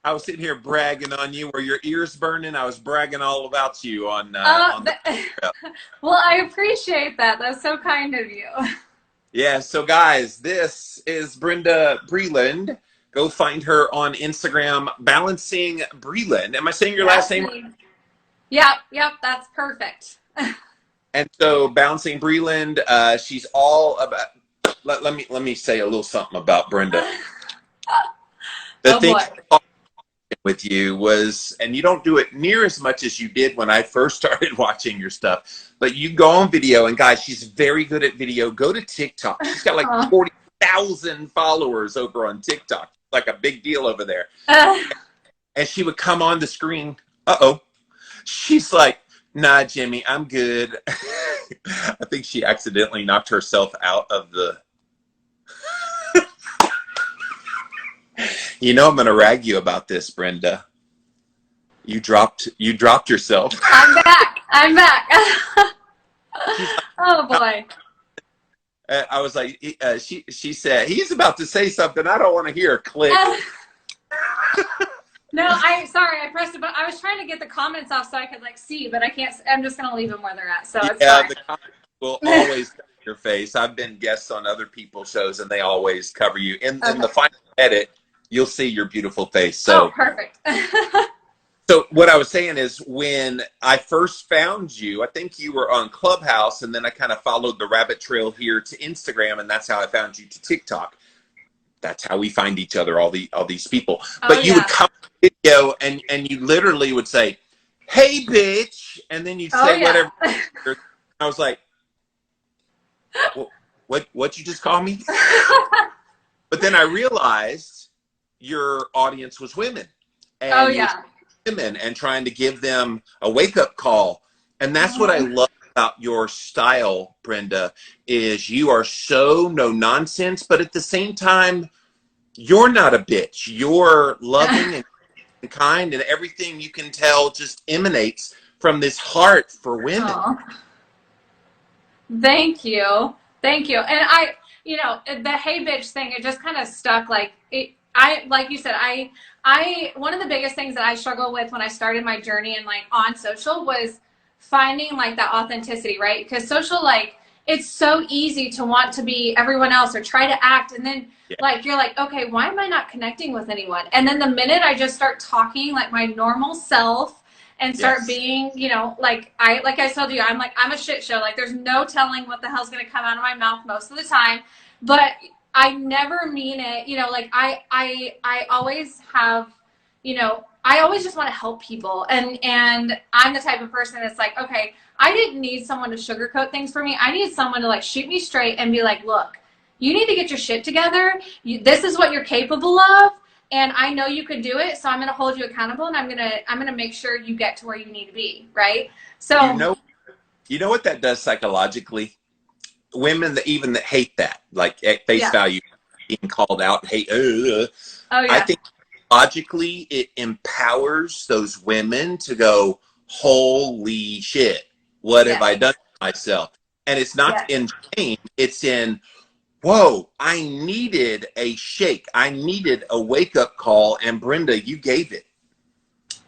I was sitting here bragging on you. Were your ears burning? I was bragging all about you on Well, I appreciate that. That's so kind of you. Yeah, so guys, this is Brenda Breland. Go find her on Instagram, Balancing Breland. Am I saying your last That's name? me. Yep, that's perfect. And so Balancing Breland, she's all about let me say a little something about Brenda. The Oh thing boy. with you was, and you don't do it near as much as you did when I first started watching your stuff, but you go on video, and guys, she's very good at video. Go to TikTok. She's got like 40,000 followers over on TikTok. Like a big deal over there. And she would come on the screen. She's like, nah, Jimmy, I'm good. I think she accidentally knocked herself out of the... You know I'm going to rag you about this, Brenda. You dropped yourself. I'm back. Oh boy. I was like, she said, he's about to say something. I don't want to hear. Click. No, sorry, I pressed it, but I was trying to get the comments off so I could like see, but I can't. I'm just gonna leave them where they're at. So it's fine. The comments will always cover your face. I've been guests on other people's shows, and they always cover you. In the final edit, you'll see your beautiful face. So perfect. So what I was saying is, when I first found you, I think you were on Clubhouse, and then I kind of followed the rabbit trail here to Instagram, and that's how I found you to TikTok. That's how we find each other, all these people. But you would come to the video, and you literally would say, "Hey, bitch," and then you'd say whatever. I was like, "What you just call me?" But then I realized your audience was women. And women, and trying to give them a wake-up call. And that's what I love about your style, Brenda, is you are so no nonsense, but at the same time, you're not a bitch. You're loving and kind, and everything you can tell just emanates from this heart for women. Aww. Thank you. And the hey bitch thing, it just kind of stuck. Like you said, one of the biggest things that I struggled with when I started my journey and like on social was finding like that authenticity, right? Because social, like, it's so easy to want to be everyone else or try to act, and then like you're like, okay, why am I not connecting with anyone? And then the minute I just start talking like my normal self and start being, like I told you, I'm a shit show. Like, there's no telling what the hell's gonna come out of my mouth most of the time, but I never mean it, like I always have, I always just want to help people. And I'm the type of person that's like, okay, I didn't need someone to sugarcoat things for me. I need someone to like shoot me straight and be like, look, you need to get your shit together. This is what you're capable of. And I know you can do it. So I'm going to hold you accountable, and I'm going to make sure you get to where you need to be. Right. So, you know what that does psychologically? Women that hate that, like at face value, being called out, hate. I think logically it empowers those women to go, holy shit, what have I done to myself? And it's not in shame, it's in, whoa, I needed a shake. I needed a wake-up call, and Brenda, you gave it.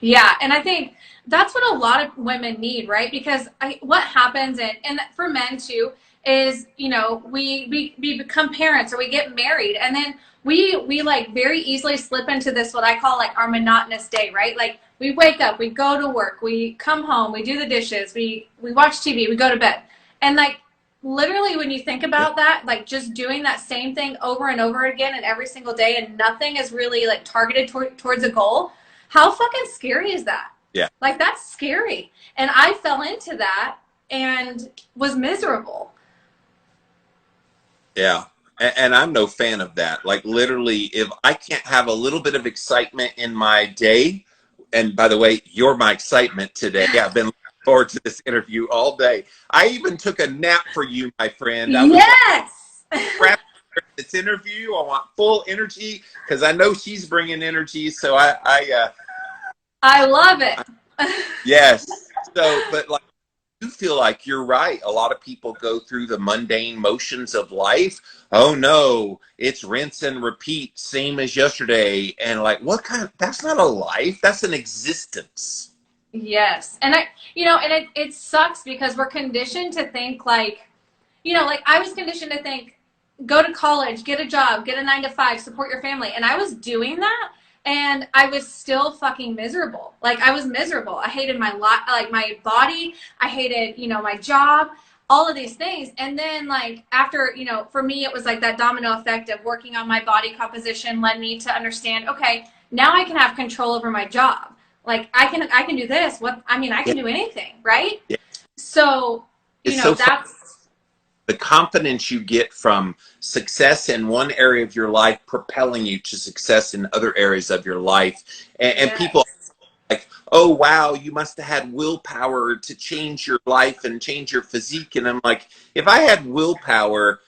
Yeah, and I think that's what a lot of women need, right? Because what happens, and for men too, is, we become parents or we get married, and then we like very easily slip into this, what I call like our monotonous day, right? Like, we wake up, we go to work, we come home, we do the dishes, we watch TV, we go to bed. And like, literally, when you think about that, like just doing that same thing over and over again and every single day, and nothing is really like targeted towards a goal, how fucking scary is that? Yeah. Like, that's scary. And I fell into that and was miserable. Yeah. And I'm no fan of that. Like, literally, if I can't have a little bit of excitement in my day, and by the way, you're my excitement today. I've been looking forward to this interview all day. I even took a nap for you, my friend. I was like, this interview, I want full energy, because I know she's bringing energy. So I love it. Yes. So, but like, do feel like you're right. A lot of people go through the mundane motions of life. Oh no, it's rinse and repeat, same as yesterday. And like, that's not a life. That's an existence. Yes. And it sucks because we're conditioned to think like, like I was conditioned to think, go to college, get a job, get a 9 to 5, support your family. And I was doing that. And I was still fucking miserable. Like I was miserable. I hated my like my body. I hated, my job, all of these things. And then like after, for me, it was like that domino effect of working on my body composition led me to understand, okay, now I can have control over my job. Like I can do this. I can do anything. Right. Yeah. So, that's the confidence you get from success in one area of your life propelling you to success in other areas of your life. And yes. People like, oh, wow, you must have had willpower to change your life and change your physique. And I'm like, if I had willpower,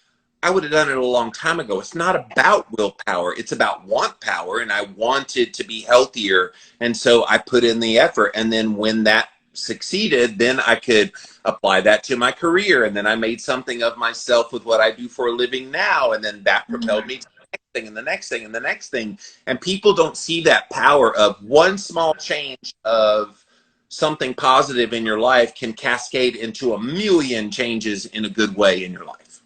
I would have done it a long time ago. It's not about willpower. It's about want power. And I wanted to be healthier. And so I put in the effort. And then when that succeeded, then I could apply that to my career, and then I made something of myself with what I do for a living now, and then that propelled me to the next thing and the next thing and the next thing. And people don't see that power of one small change of something positive in your life can cascade into a million changes in a good way in your life.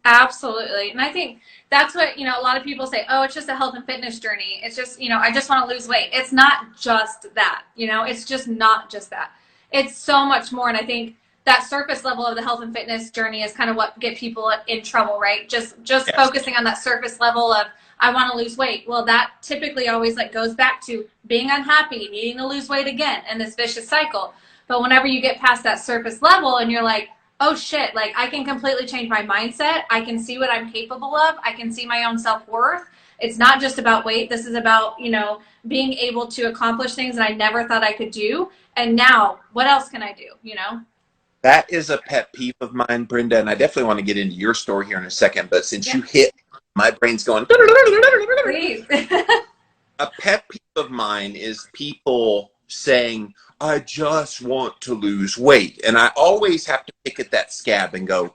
Absolutely. And I think that's what, a lot of people say, oh, it's just a health and fitness journey. It's just, I just want to lose weight. It's not just that, it's just not just that. It's so much more. And I think that surface level of the health and fitness journey is kind of what get people in trouble, right? Just yes. Focusing on that surface level of, I want to lose weight. Well, that typically always goes back to being unhappy, needing to lose weight again, and this vicious cycle. But whenever you get past that surface level and you're like, oh shit, like I can completely change my mindset. I can see what I'm capable of. I can see my own self-worth. It's not just about weight. This is about, being able to accomplish things that I never thought I could do. And now what else can I do? That is a pet peeve of mine, Brenda. And I definitely want to get into your story here in a second. But since you hit, my brain's going. Please. A pet peeve of mine is people saying, I just want to lose weight. And I always have to pick at that scab and go,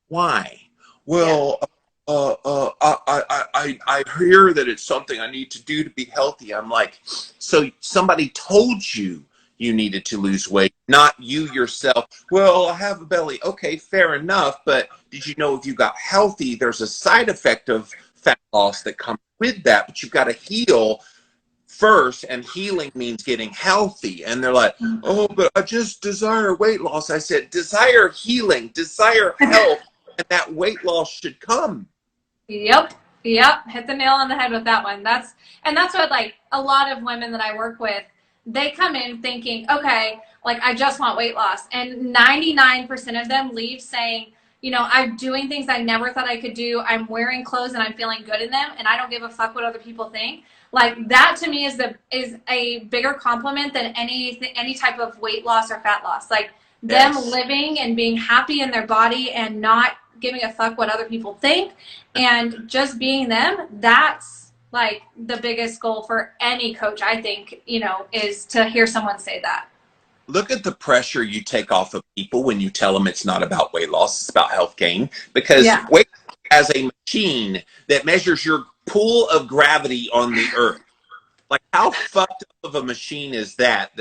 why? Well, I hear that it's something I need to do to be healthy. I'm like, so somebody told you needed to lose weight, not you yourself. Well, I have a belly. Okay, fair enough. But did you know if you got healthy, there's a side effect of fat loss that comes with that, but you've got to heal first, and healing means getting healthy. And they're like, oh, but I just desire weight loss. I said, desire healing, desire health, and that weight loss should come. Yep. Hit the nail on the head with that one. That's what a lot of women that I work with, they come in thinking, okay, I just want weight loss. And 99% of them leave saying, I'm doing things I never thought I could do. I'm wearing clothes and I'm feeling good in them. And I don't give a fuck what other people think. That to me is a bigger compliment than any type of weight loss or fat loss. Them living and being happy in their body and not giving a fuck what other people think and just being them. That's the biggest goal for any coach, I think, is to hear someone say that. Look at the pressure you take off of people when you tell them it's not about weight loss, it's about health gain. Because weight as a machine that measures your pull of gravity on the earth. How fucked up of a machine is that?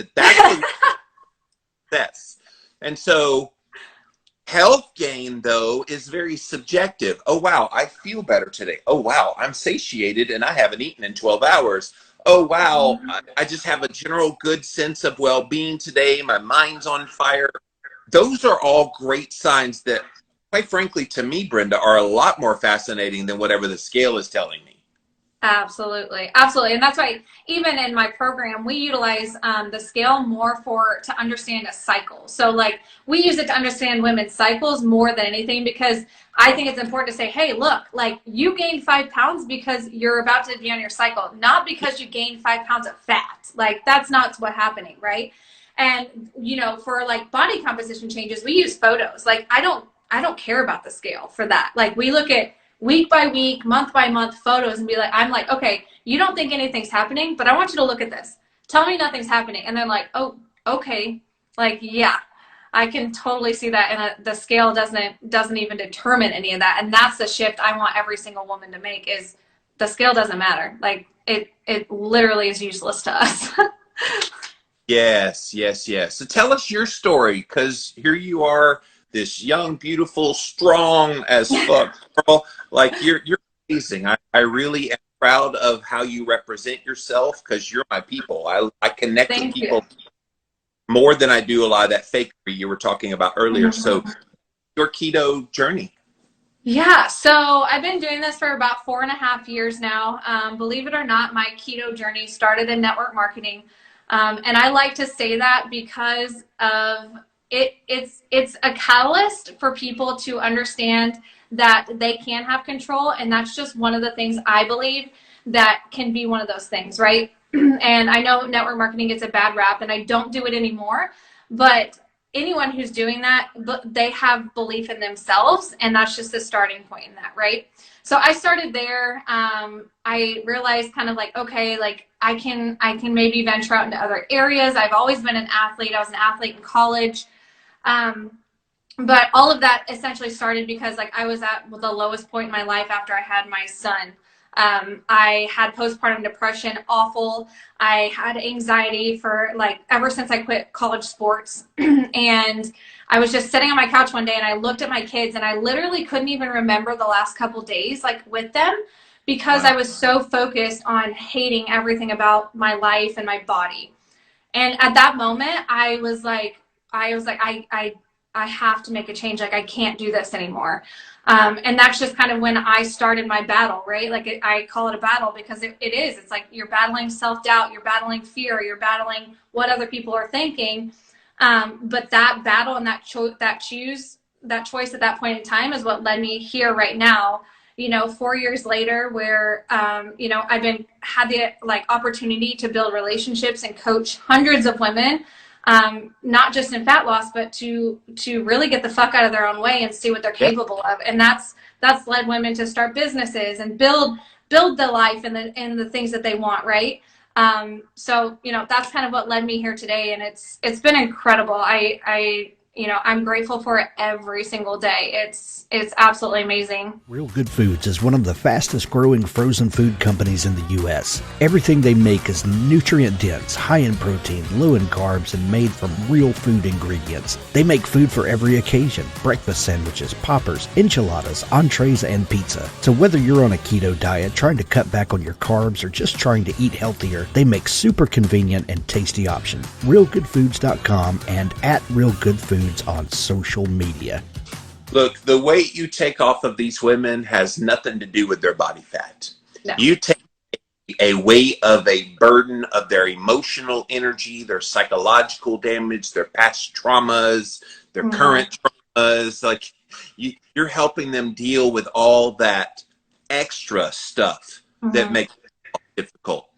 That's and so health gain, though, is very subjective. Oh, wow, I feel better today. Oh, wow, I'm satiated and I haven't eaten in 12 hours. Oh, wow, I just have a general good sense of well-being today. My mind's on fire. Those are all great signs that, quite frankly, to me, Brenda, are a lot more fascinating than whatever the scale is telling me. Absolutely. And that's why even in my program, we utilize the scale more to understand a cycle. So we use it to understand women's cycles more than anything, because I think it's important to say, hey, look, you gained 5 pounds because you're about to be on your cycle, not because you gained 5 pounds of fat. That's not what's happening. Right. And, for body composition changes, we use photos. I don't care about the scale for that. We look at week by week, month by month photos and be I'm okay, you don't think anything's happening, but I want you to look at this. Tell me nothing's happening. And they're like, oh, okay. Yeah. I can totally see that. And the scale doesn't even determine any of that. And that's the shift I want every single woman to make, is the scale doesn't matter. Like it literally is useless to us. Yes. So tell us your story, because here you are, this young, beautiful, strong as fuck girl. Like you're amazing. I really am proud of how you represent yourself, because you're my people. I connect with people more than I do a lot of that fakery you were talking about earlier. So your keto journey. Yeah, so I've been doing this for about 4.5 years now. Believe it or not, my keto journey started in network marketing. And I like to say that because of it's a catalyst for people to understand that they can have control. And that's just one of the things I believe that can be one of those things, right? And I know network marketing gets a bad rap, and I don't do it anymore, but anyone who's doing that, they have belief in themselves, and that's just the starting point in that, right? So I started there. I realized kind of like, okay, like I can maybe venture out into other areas. I've always been an athlete. I was an athlete in college. But all of that essentially started because like I was at the lowest point in my life after I had my son. I had postpartum depression, awful. I had anxiety for like ever since I quit college sports. And I was just sitting on my couch one day and I looked at my kids and I literally couldn't even remember the last couple days like with them, because I was so focused on hating everything about my life and my body. And at that moment, I was like, I have to make a change. Like, I can't do this anymore. And that's just kind of when I started my battle, right? Like I call it a battle because it is. It's like you're battling self-doubt, you're battling fear, you're battling what other people are thinking. But that battle and that choice at that point in time is what led me here right now, 4 years later, where, I've had the like opportunity to build relationships and coach hundreds of women, not just in fat loss, but to really get the fuck out of their own way and see what they're capable of. And that's led women to start businesses and build the life and the things that they want. Right. So, that's kind of what led me here today. And it's been incredible. I'm grateful for it every single day. It's absolutely amazing. Real Good Foods is one of the fastest growing frozen food companies in the U.S. Everything they make is nutrient dense, high in protein, low in carbs, and made from real food ingredients. They make food for every occasion: breakfast sandwiches, poppers, enchiladas, entrees, and pizza. So whether you're on a keto diet, trying to cut back on your carbs, or just trying to eat healthier, they make super convenient and tasty options. RealGoodFoods.com and at Real Good Foods on social media. Look, the weight you take off of these women has nothing to do with their body fat. No. You take a weight of a burden of their emotional energy, their psychological damage, their past traumas, their current traumas. Like you're helping them deal with all that extra stuff that makes it difficult.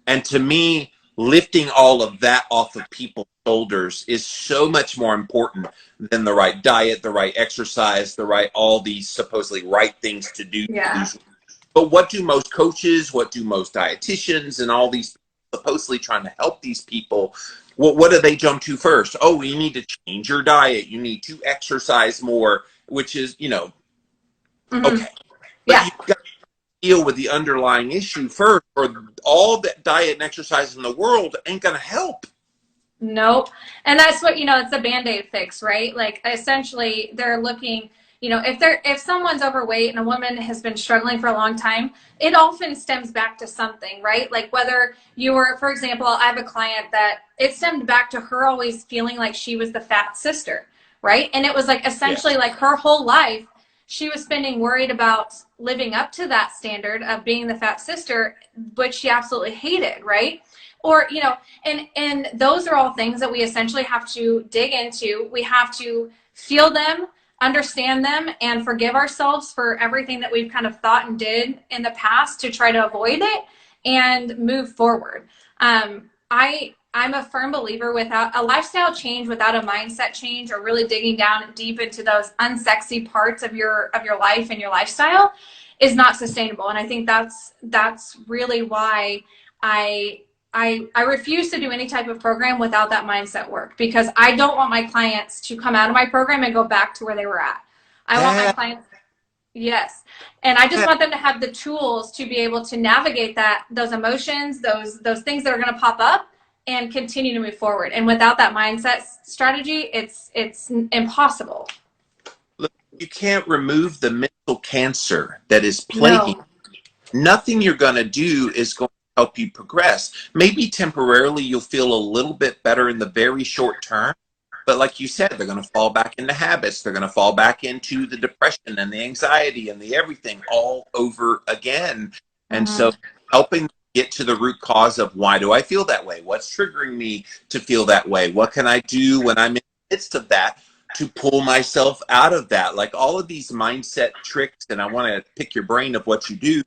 And to me, lifting all of that off of people's shoulders is so much more important than the right diet, the right exercise, all these supposedly right things to do. Yeah. But what do most coaches, what do most dietitians and all these supposedly trying to help these people, what do they jump to first? Oh, you need to change your diet. You need to exercise more, which is, okay. But you've got to deal with the underlying issue first, or all that diet and exercise in the world ain't going to help. Nope. And that's what, it's a Band-Aid fix, right? Like essentially they're looking, if someone's overweight and a woman has been struggling for a long time, it often stems back to something, right? Like whether you were, for example, I have a client that it stemmed back to her always feeling like she was the fat sister, right? And it was like essentially like her whole life, she was spending worried about living up to that standard of being the fat sister, which she absolutely hated, right? Or, and those are all things that we essentially have to dig into. We have to feel them, understand them, and forgive ourselves for everything that we've kind of thought and did in the past to try to avoid it and move forward. I'm a firm believer without a lifestyle change, without a mindset change, or really digging down deep into those unsexy parts of your life and your lifestyle is not sustainable. And I think that's really why I I refuse to do any type of program without that mindset work, because I don't want my clients to come out of my program and go back to where they were at. I want my clients, yes. And I just want them to have the tools to be able to navigate those emotions, those things that are going to pop up, and continue to move forward. And without that mindset strategy, it's impossible. Look, you can't remove the mental cancer that is plaguing. No. Nothing you're going to do is going to help you progress. Maybe temporarily you'll feel a little bit better in the very short term, but like you said, they're going to fall back into habits. They're going to fall back into the depression and the anxiety and the everything all over again. And so helping get to the root cause of, why do I feel that way? What's triggering me to feel that way? What can I do when I'm in the midst of that to pull myself out of that? Like all of these mindset tricks, and I want to pick your brain of what you do,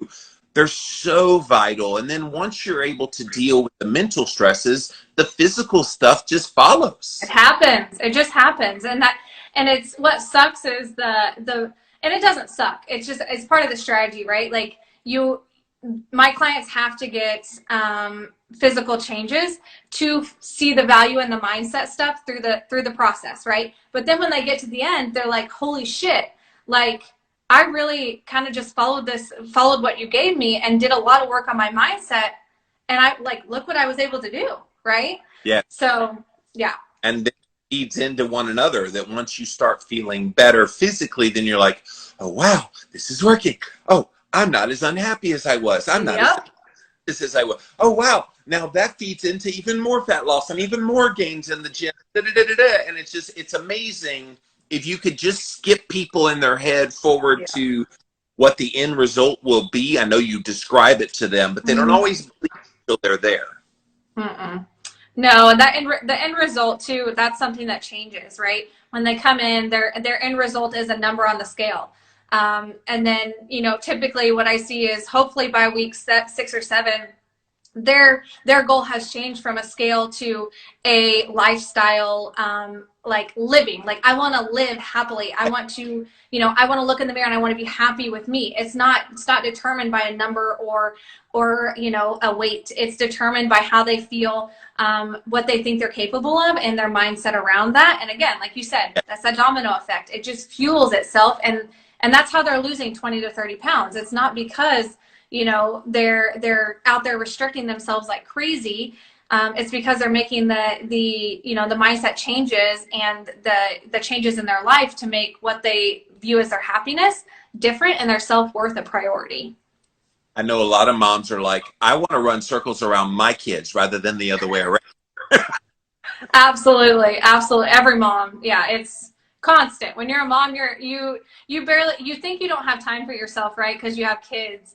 they're so vital. And then once you're able to deal with the mental stresses, the physical stuff just follows. It happens. It just happens. And it's what sucks is and it doesn't suck. It's part of the strategy, right? Like my clients have to get physical changes to see the value in the mindset stuff through the process, right? But then when they get to the end, they're like, holy shit, like I really kind of just followed what you gave me and did a lot of work on my mindset, and I like, look what I was able to do, right? Yeah. So yeah. And it feeds into one another, that once you start feeling better physically, then you're like, oh wow, this is working. Oh, I'm not as unhappy as I was. I'm not as I was. Oh, wow. Now that feeds into even more fat loss and even more gains in the gym. And it's amazing if you could just skip people in their head forward to what the end result will be. I know you describe it to them, but they don't always believe until they're there. No, the end result too, that's something that changes, right? When they come in, their end result is a number on the scale. And then, typically what I see is hopefully by week 6 or 7, their goal has changed from a scale to a lifestyle, like living. Like I want to live happily. I want to, I want to look in the mirror and I want to be happy with me. It's not determined by a number or a weight. It's determined by how they feel, what they think they're capable of, and their mindset around that. And again, like you said, that's a domino effect. It just fuels itself. And that's how they're losing 20 to 30 pounds. It's not because, they're out there restricting themselves like crazy. It's because they're making the mindset changes and the changes in their life to make what they view as their happiness different and their self-worth a priority. I know a lot of moms are like, I want to run circles around my kids rather than the other way around. Absolutely. Absolutely. Every mom. Yeah. It's constant. When you're a mom, you think you don't have time for yourself, right? Because you have kids.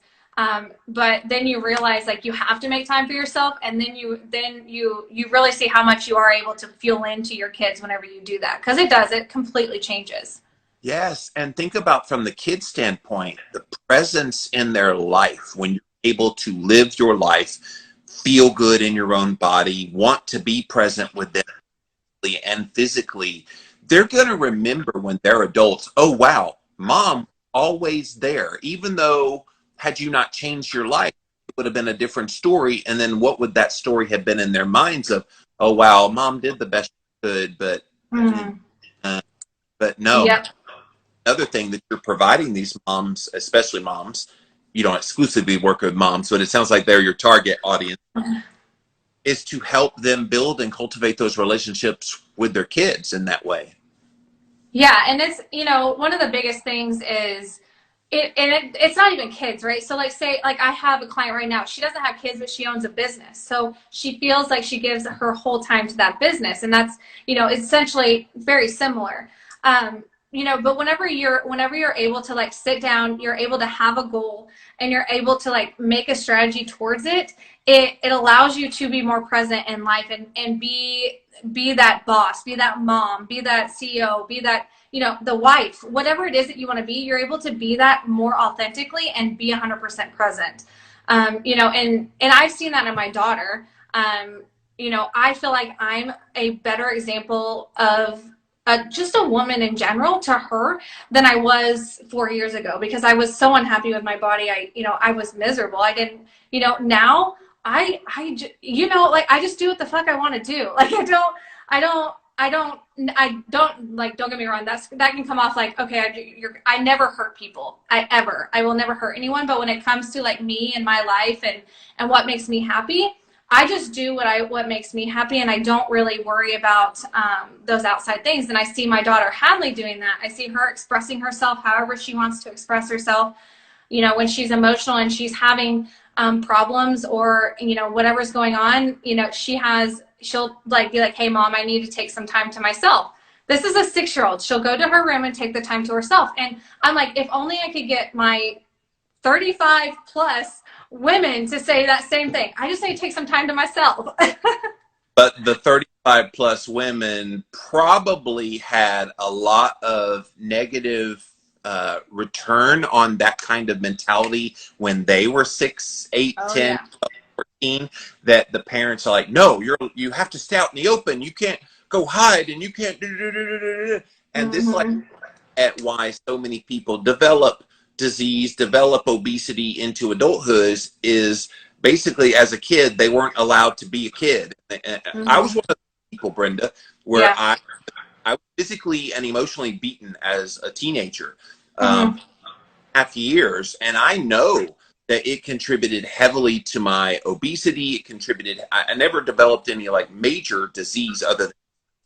But then you realize like you have to make time for yourself, and then you really see how much you are able to fuel into your kids whenever you do that, because it completely changes. Yes, and think about from the kid's standpoint, the presence in their life when you're able to live your life, feel good in your own body, want to be present with them and physically. They're going to remember when they're adults, oh wow, mom always there, even though had you not changed your life, it would have been a different story. And then what would that story have been in their minds of, oh, wow, mom did the best she could, but no. Yep. Another thing that you're providing these moms, especially moms, you don't exclusively work with moms, but it sounds like they're your target audience, is to help them build and cultivate those relationships with their kids in that way. Yeah. And it's, one of the biggest things is, it's not even kids, right? So like say, like I have a client right now, she doesn't have kids, but she owns a business. So she feels like she gives her whole time to that business. And that's, essentially very similar. But whenever you're able to like sit down, you're able to have a goal and you're able to like make a strategy towards it, it allows you to be more present in life and be that boss, be that mom, be that CEO, be that, the wife, whatever it is that you want to be, you're able to be that more authentically and be 100% present. And I've seen that in my daughter. I feel like I'm a better example of just a woman in general to her than I was 4 years ago, because I was so unhappy with my body. I was miserable. I didn't, now you know, like, I just do what the fuck I want to do. Like, I don't like, don't get me wrong. That can come off like, okay, I never hurt people. I will never hurt anyone. But when it comes to like me and my life and what makes me happy, I just do what makes me happy. And I don't really worry about those outside things. And I see my daughter Hadley doing that. I see her expressing herself however she wants to express herself. You know, when she's emotional and she's having problems, or, you know, whatever's going on, you know, she'll like be like, hey mom, I need to take some time to myself. This is a 6-year-old. She'll go to her room and take the time to herself. And I'm like, if only I could get my 35 plus women to say that same thing. I just need to take some time to myself. But the 35 plus women probably had a lot of negative return on that kind of mentality when they were 6, 8, 10, 14, that the parents are like, no, you have to stay out in the open. You can't go hide, and you can't do. And this, like, at why so many people develop disease, develop obesity into adulthood is basically, as a kid, they weren't allowed to be a kid. I was one of the people, Brenda, where I was physically and emotionally beaten as a teenager. Half years, and I know that it contributed heavily to my obesity. It contributed. I never developed any like major disease other than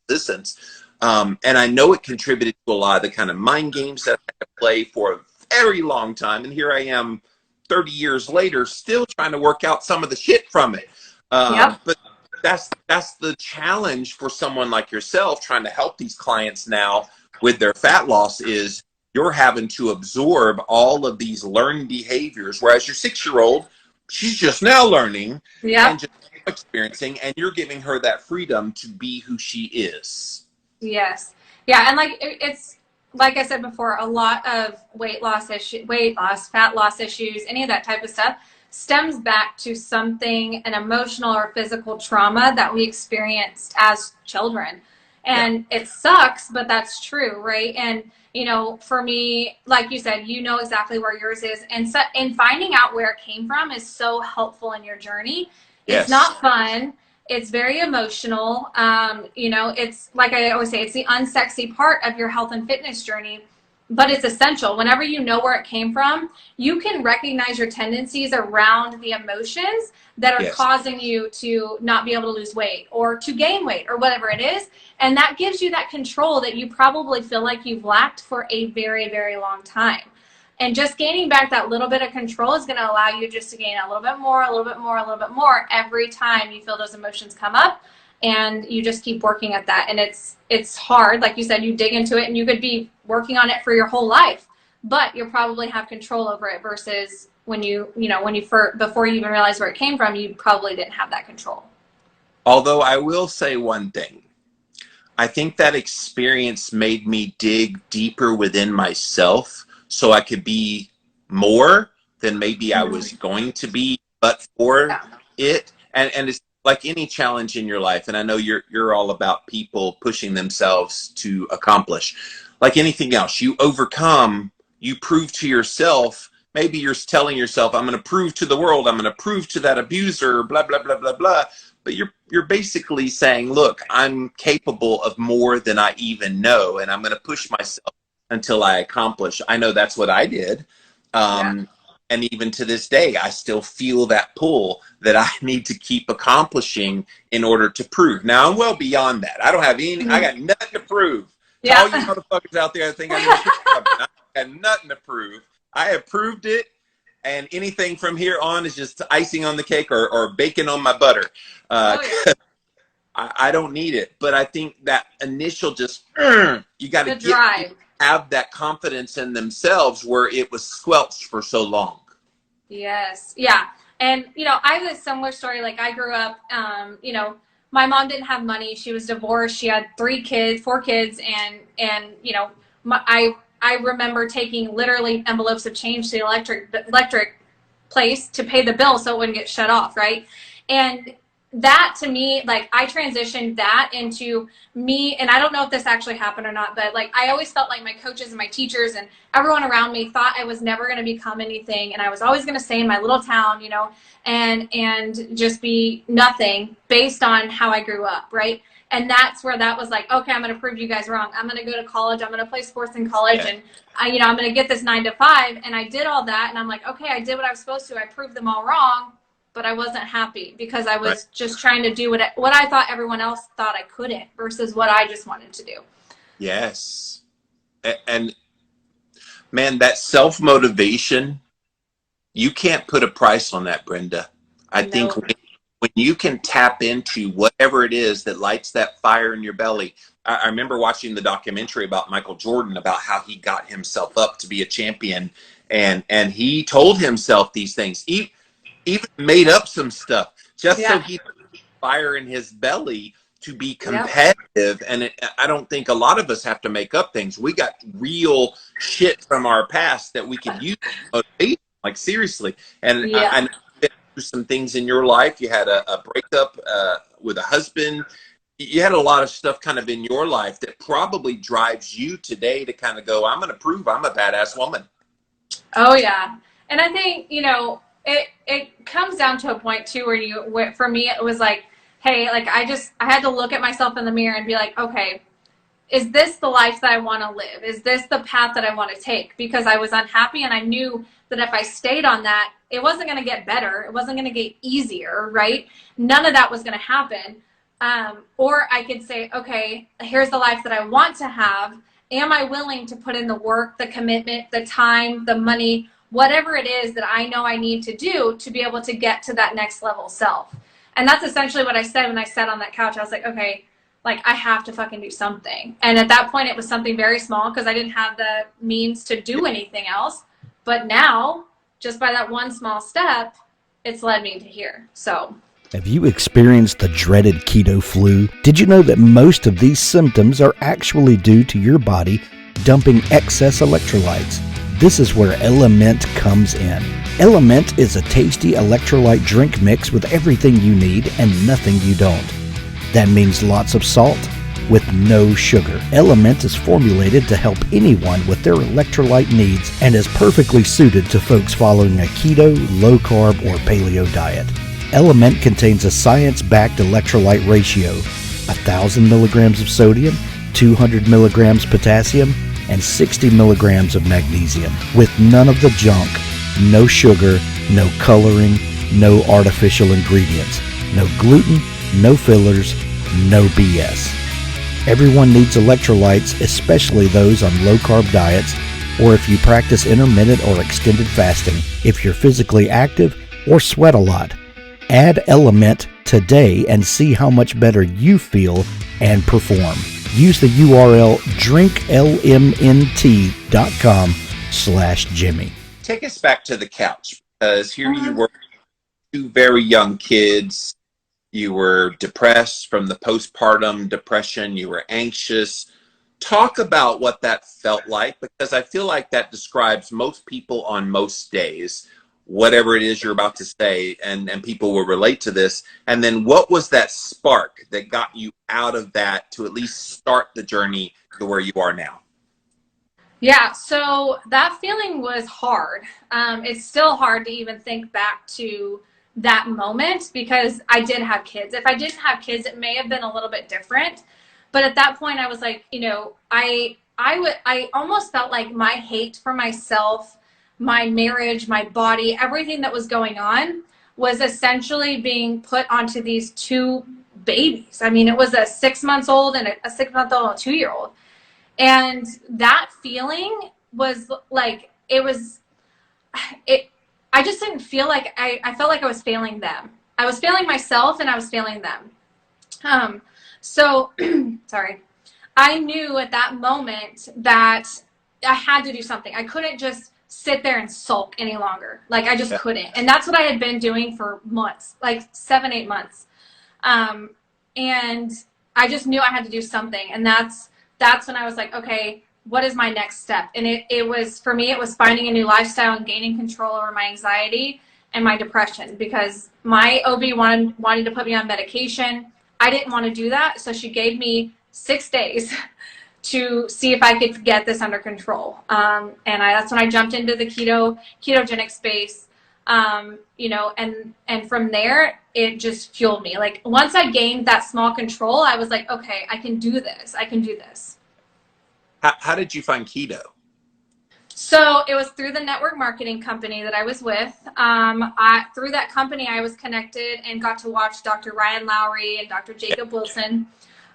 resistance, and I know it contributed to a lot of the kind of mind games that I play for a very long time. And here I am, 30 years later, still trying to work out some of the shit from it. But that's the challenge for someone like yourself trying to help these clients now with their fat loss is you're having to absorb all of these learned behaviors, whereas your 6-year-old, she's just now learning and just experiencing, and you're giving her that freedom to be who she is. Yes. Yeah. And like, it's like I said before, a lot of weight loss, fat loss issues, any of that type of stuff stems back to something, an emotional or physical trauma that we experienced as children. And it sucks, but that's true, right? And, you know, for me, like you said, you know exactly where yours is. And finding out where it came from is so helpful in your journey. It's not fun. It's very emotional. You know, it's like I always say, it's the unsexy part of your health and fitness journey, but it's essential. Whenever you know where it came from, you can recognize your tendencies around the emotions that are causing you to not be able to lose weight or to gain weight or whatever it is. And that gives you that control that you probably feel like you've lacked for a very, very long time. And just gaining back that little bit of control is going to allow you just to gain a little bit more, a little bit more, a little bit more every time you feel those emotions come up. And you just keep working at that. And it's hard. Like you said, you dig into it and you could be working on it for your whole life, but you'll probably have control over it versus when before you even realize where it came from, you probably didn't have that control. Although I will say one thing. I think that experience made me dig deeper within myself so I could be more than maybe I was going to be, but for it. And it's like any challenge in your life. And I know you're all about people pushing themselves to accomplish. Like anything else, you overcome, you prove to yourself. Maybe you're telling yourself, I'm going to prove to the world, I'm going to prove to that abuser, blah, blah, blah, blah, blah. But you're basically saying, look, I'm capable of more than I even know, and I'm going to push myself until I accomplish. I know that's what I did. And even to this day, I still feel that pull that I need to keep accomplishing in order to prove. Now, I'm well beyond that. I don't have any, I got nothing to prove. To all you motherfuckers out there, I think I need to prove. I got nothing to prove. I have proved it. And anything from here on is just icing on the cake or bacon on my butter. I don't need it. But I think that initial just, you got to have that confidence in themselves where it was squelched for so long. Yes. Yeah. And, you know, I have a similar story. Like I grew up, you know, my mom didn't have money. She was divorced. She had 4 kids. And, you know, I remember taking literally envelopes of change to the electric place to pay the bill so it wouldn't get shut off, right? And that to me, like I transitioned that into me, and I don't know if this actually happened or not, but like I always felt like my coaches and my teachers and everyone around me thought I was never going to become anything, and I was always going to stay in my little town, you know, and just be nothing based on how I grew up, right? And that's where that was like, okay, I'm going to prove you guys wrong. I'm going to go to college. I'm going to play sports in college, and you know, I'm going to get this 9 to 5. And I did all that, and I'm like, okay, I did what I was supposed to. I proved them all wrong. But I wasn't happy because I was just trying to do what I thought everyone else thought I couldn't versus what I just wanted to do. Yes. And man, that self-motivation, you can't put a price on that, Brenda. I think when you can tap into whatever it is that lights that fire in your belly. I remember watching the documentary about Michael Jordan, about how he got himself up to be a champion. And he told himself these things. He even made up some stuff just so he had fire in his belly to be competitive. And I don't think a lot of us have to make up things. We got real shit from our past that we could use, like seriously. And I know some things in your life. You had a breakup with a husband. You had a lot of stuff kind of in your life that probably drives you today to kind of go, I'm going to prove I'm a badass woman. Oh yeah. And I think, you know, it comes down to a point too where for me it was like, hey, like I had to look at myself in the mirror and be like, okay, is this the life that I want to live? Is this the path that I want to take? Because I was unhappy, and I knew that if I stayed on that, it wasn't going to get better. It wasn't going to get easier, right? None of that was going to happen. Or I could say, okay, here's the life that I want to have. Am I willing to put in the work, the commitment, the time, the money, whatever it is that I know I need to do to be able to get to that next level self? And that's essentially what I said when I sat on that couch. I was like, okay, like I have to fucking do something. And at that point it was something very small because I didn't have the means to do anything else. But now, just by that one small step, it's led me to here. So have you experienced the dreaded keto flu? Did you know that most of these symptoms are actually due to your body dumping excess electrolytes? This is where Element comes in. Element is a tasty electrolyte drink mix with everything you need and nothing you don't. That means lots of salt with no sugar. Element is formulated to help anyone with their electrolyte needs and is perfectly suited to folks following a keto, low-carb, or paleo diet. Element contains a science-backed electrolyte ratio, 1,000 milligrams of sodium, 200 milligrams potassium, and 60 milligrams of magnesium, with none of the junk, no sugar, no coloring, no artificial ingredients, no gluten, no fillers, no BS. Everyone needs electrolytes, especially those on low-carb diets, or if you practice intermittent or extended fasting, if you're physically active, or sweat a lot. Add Element today and see how much better you feel and perform. Use the URL drinklmnt.com/Jimmy. Take us back to the couch, because here you were, 2 very young kids. You were depressed from the postpartum depression. You were anxious. Talk about what that felt like, because I feel like that describes most people on most days, whatever it is you're about to say, and people will relate to this. And then what was that spark that got you out of that to at least start the journey to where you are now? Yeah, so that feeling was hard. It's still hard to even think back to that moment because I did have kids. If I didn't have kids, it may have been a little bit different. But at that point I was like, you know, I almost felt like my hate for myself, my marriage, my body, everything that was going on was essentially being put onto these 2 babies. I mean, it was a 6 months old and a 6-month-old and a 2-year-old. And that feeling was like, I just didn't feel like, I felt like I was failing them. I was failing myself and I was failing them. So, sorry. I knew at that moment that I had to do something. I couldn't just sit there and sulk any longer. Like I just couldn't. And that's what I had been doing for months, like 7-8 months. And I just knew I had to do something. And that's when I was like, okay, what is my next step? And it was, for me, it was finding a new lifestyle and gaining control over my anxiety and my depression, because my OB wanted to put me on medication. I didn't want to do that. So she gave me 6 days to see if I could get this under control. That's when I jumped into the ketogenic space. And from there, it just fueled me. Like, once I gained that small control, I was like, okay, I can do this. I can do this. How did you find keto? So it was through the network marketing company that I was with. Through that company, I was connected and got to watch Dr. Ryan Lowry and Dr. Jacob Wilson.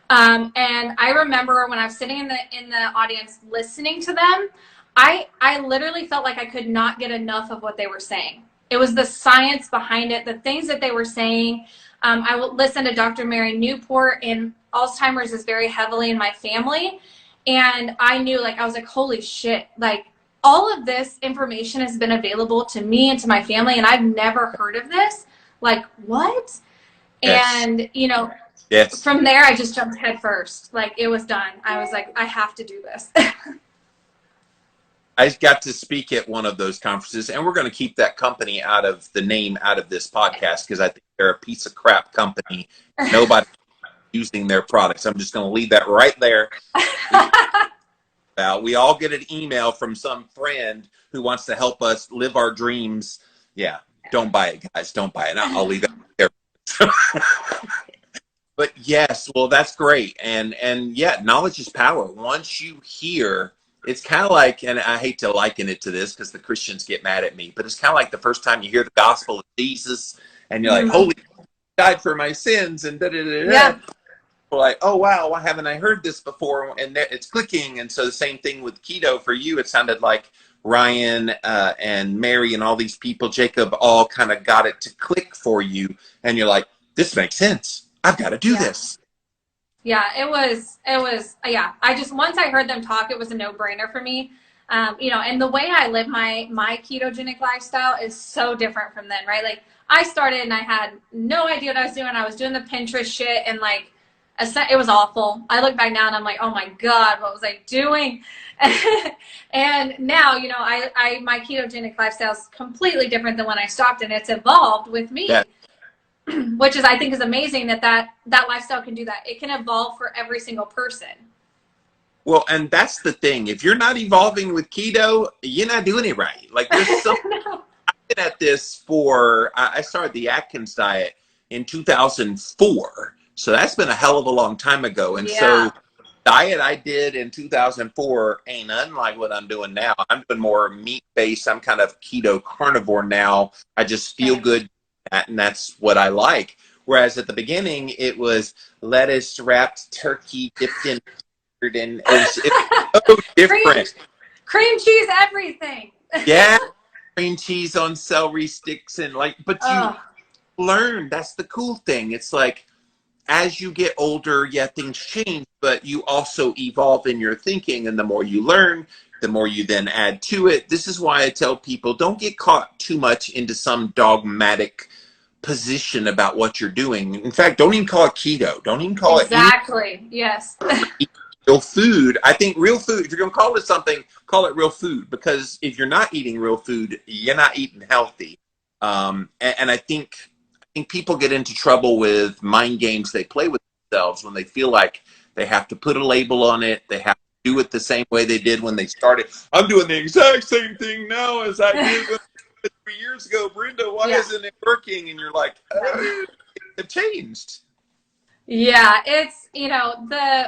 And I remember when I was sitting in the audience listening to them, I literally felt like I could not get enough of what they were saying. It was the science behind it, the things that they were saying. I would listen to Dr. Mary Newport, and Alzheimer's is very heavily in my family. And I knew, like, I was like, holy shit, like, all of this information has been available to me and to my family, and I've never heard of this. Like, what? Yes. And, yes. From there, I just jumped head first. Like, it was done. I was like, I have to do this. I got to speak at one of those conferences, and we're going to keep that company out of this podcast, because I think they're a piece of crap company. Nobody using their products. I'm just going to leave that right there. We all get an email from some friend who wants to help us live our dreams. Yeah, don't buy it, guys. Don't buy it. I'll leave it there. But yes, well, that's great. And yeah, knowledge is power. Once you hear, it's kind of like, and I hate to liken it to this because the Christians get mad at me, but it's kind of like the first time you hear the gospel of Jesus and you're like, holy, died for my sins, and da-da-da-da. Yeah. Like, oh, wow, why haven't I heard this before? And it's clicking. And so the same thing with keto for you. It sounded like Ryan and Mary and all these people, Jacob, all kind of got it to click for you. And you're like, this makes sense. I've got to do this. Yeah, it was, yeah. Once I heard them talk, it was a no-brainer for me. And the way I live my ketogenic lifestyle is so different from then, right? Like, I started and I had no idea what I was doing. I was doing the Pinterest shit, and like, it was awful. I look back now and I'm like, oh my God, what was I doing? And now, my ketogenic lifestyle is completely different than when I stopped, and it's evolved with me. Yeah. Which I think is amazing that lifestyle can do that. It can evolve for every single person. Well, and that's the thing. If you're not evolving with keto, you're not doing it right. Like, there's something. No. I've been at this I started the Atkins diet in 2004. So that's been a hell of a long time ago. And so diet I did in 2004 ain't unlike what I'm doing now. I'm doing more meat-based. I'm kind of keto carnivore now. I just feel good at, and that's what I like. Whereas at the beginning, it was lettuce wrapped turkey dipped in, and it's so different. Cream cheese, everything. Yeah, cream cheese on celery sticks, and but you learn. That's the cool thing. It's like, as you get older, things change, but you also evolve in your thinking, and the more you learn, the more you then add to it. This is why I tell people, don't get caught too much into some dogmatic position about what you're doing. In fact, don't even call it keto. Don't even call it exactly. Yes. Real food. I think real food, if you're going to call it something, call it real food, because if you're not eating real food, you're not eating healthy. And I think people get into trouble with mind games they play with themselves when they feel like they have to put a label on it. They have to do it the same way they did when they started. I'm doing the exact same thing now as I did 3 years ago. Brenda, why isn't it working? And you're like, it changed. Yeah, it's,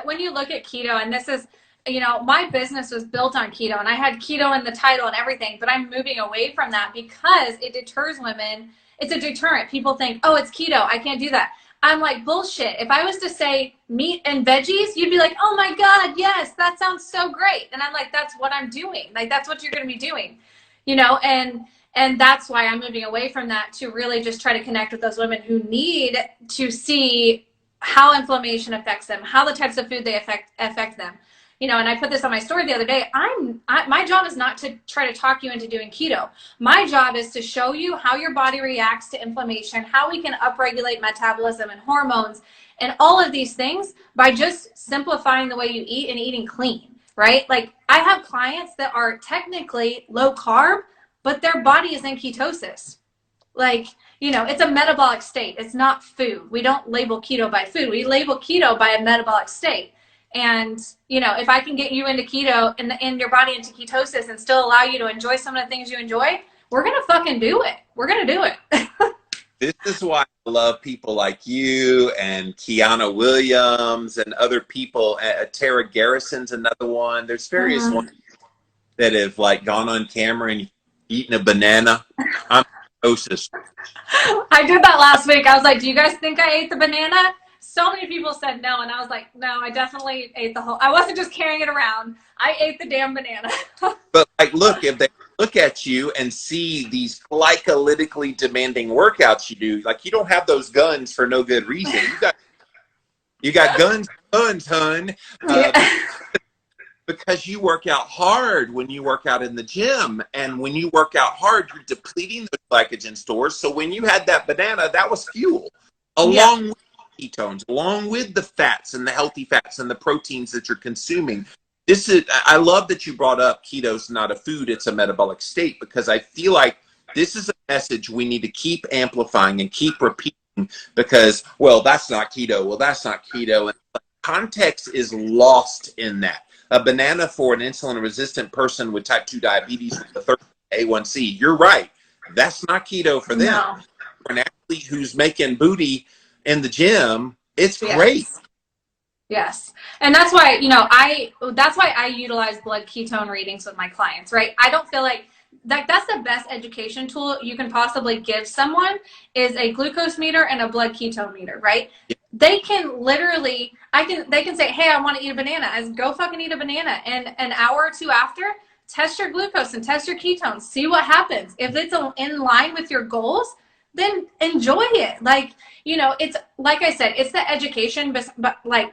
when you look at keto, and this is, my business was built on keto, and I had keto in the title and everything, but I'm moving away from that because it deters women. It's a deterrent. People think, oh, it's keto, I can't do that. I'm like, bullshit. If I was to say meat and veggies, you'd be like, oh my God, yes, that sounds so great. And I'm like, that's what I'm doing. Like, that's what you're going to be doing, and that's why I'm moving away from that, to really just try to connect with those women who need to see how inflammation affects them, how the types of food they affect them. And I put this on my story the other day. My job is not to try to talk you into doing keto. My job is to show you how your body reacts to inflammation, how we can upregulate metabolism and hormones and all of these things by just simplifying the way you eat and eating clean, right? Like, I have clients that are technically low carb, but their body is in ketosis. Like, you know, it's a metabolic state. It's not food. We don't label keto by food. We label keto by a metabolic state. And, you know, if I can get you into keto and your body into ketosis and still allow you to enjoy some of the things you enjoy, we're going to fucking do it. We're going to do it. This is why I love people like you and Kiana Williams and other people. Tara Garrison's another one. There's various ones that have like gone on camera and eaten a banana. I'm ketosis. I did that last week. I was like, do you guys think I ate the banana? So many people said no, and I was like, no, I definitely ate the whole. I wasn't just carrying it around. I ate the damn banana. But like, look, if they look at you and see these glycolytically demanding workouts you do, like you don't have those guns for no good reason. You got guns, hun. Because you work out hard when you work out in the gym. And when you work out hard, you're depleting those glycogen stores. So when you had that banana, that was fuel, along with ketones, along with the fats and the healthy fats and the proteins that you're consuming. I love that you brought up keto's not a food, it's a metabolic state, because I feel like this is a message we need to keep amplifying and keep repeating because, well, that's not keto. Well, that's not keto. And context is lost in that. A banana for an insulin-resistant person with type 2 diabetes with a 30 A1C, you're right. That's not keto for them. No. For an athlete who's making booty in the gym, it's great. Yes. And that's why, you know, that's why I utilize blood ketone readings with my clients, right? I don't feel like that's the best education tool you can possibly give someone is a glucose meter and a blood ketone meter, right? Yeah. They can literally, they can say, hey, I want to eat a banana. Go fucking eat a banana. And an hour or two after, test your glucose and test your ketones. See what happens. If it's in line with your goals, then enjoy it. Like, you know, it's like I said, it's the education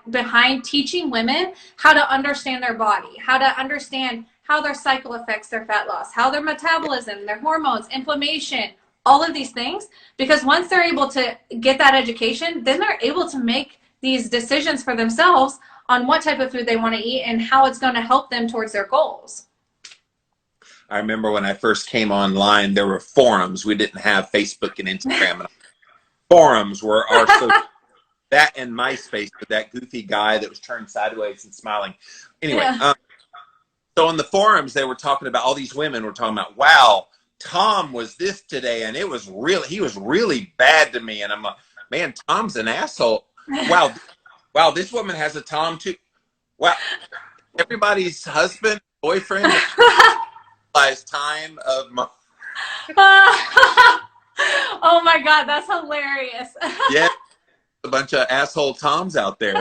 behind teaching women how to understand their body, how to understand how their cycle affects their fat loss, how their metabolism, their hormones, inflammation, all of these things. Because once they're able to get that education, then they're able to make these decisions for themselves on what type of food they want to eat and how it's going to help them towards their goals. I remember when I first came online, there were forums. We didn't have Facebook and Instagram. And forums were our social, that and MySpace with that goofy guy that was turned sideways and smiling. Anyway, so on the forums, they were talking about, all these women were talking about, wow, Tom was this today, and he was really bad to me. And I'm like, man, Tom's an asshole. Wow, this woman has a Tom too. Wow, everybody's husband, boyfriend. Time of my oh my god, that's hilarious. Yeah, a bunch of asshole Toms out there.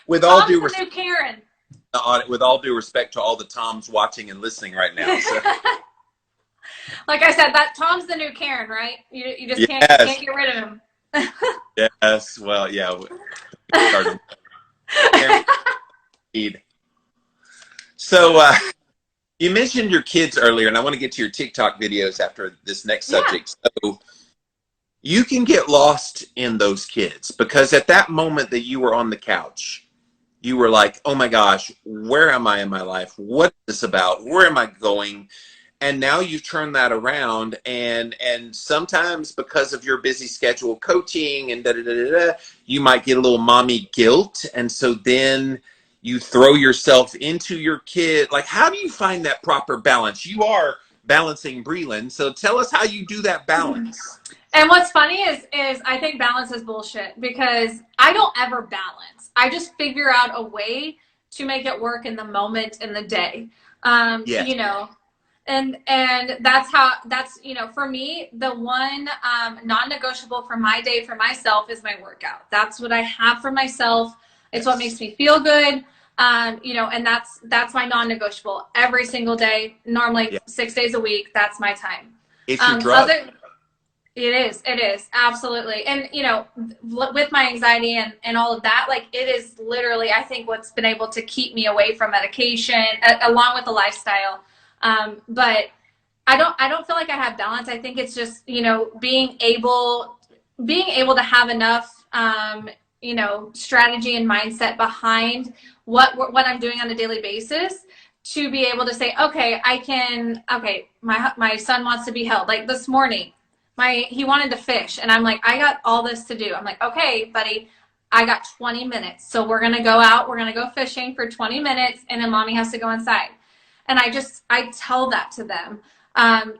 With all due respect, Karen. With all due respect to all the Toms watching and listening right now. So. Like I said, that Tom's the new Karen, right? You just can't get rid of him. Yes, well, yeah. So. You mentioned your kids earlier, and I want to get to your TikTok videos after this next subject. So you can get lost in those kids because at that moment that you were on the couch, you were like, oh my gosh, where am I in my life? What is this about? Where am I going? And now you've turned that around, and sometimes because of your busy schedule coaching and you might get a little mommy guilt, and so then you throw yourself into your kid. Like, how do you find that proper balance? You are balancing Breland, so tell us how you do that balance. And what's funny is I think balance is bullshit because I don't ever balance. I just figure out a way to make it work in the moment in the day. You know, and that's, you know, for me, the one non-negotiable for my day for myself is my workout. That's what I have for myself. It's what makes me feel good. You know, and that's my non-negotiable every single day, normally 6 days a week. That's my time. It's your drug. It is absolutely. And, you know, with my anxiety and all of that, like it is literally, I think what's been able to keep me away from medication along with the lifestyle. But I don't feel like I have balance. I think it's just, you know, being able to have enough, you know, strategy and mindset behind what I'm doing on a daily basis to be able to say, okay, my son wants to be held. Like this morning, he wanted to fish, and I'm like, I got all this to do. I'm like, okay, buddy, I got 20 minutes. So we're going to go out, we're going to go fishing for 20 minutes, and then mommy has to go inside. And I tell that to them.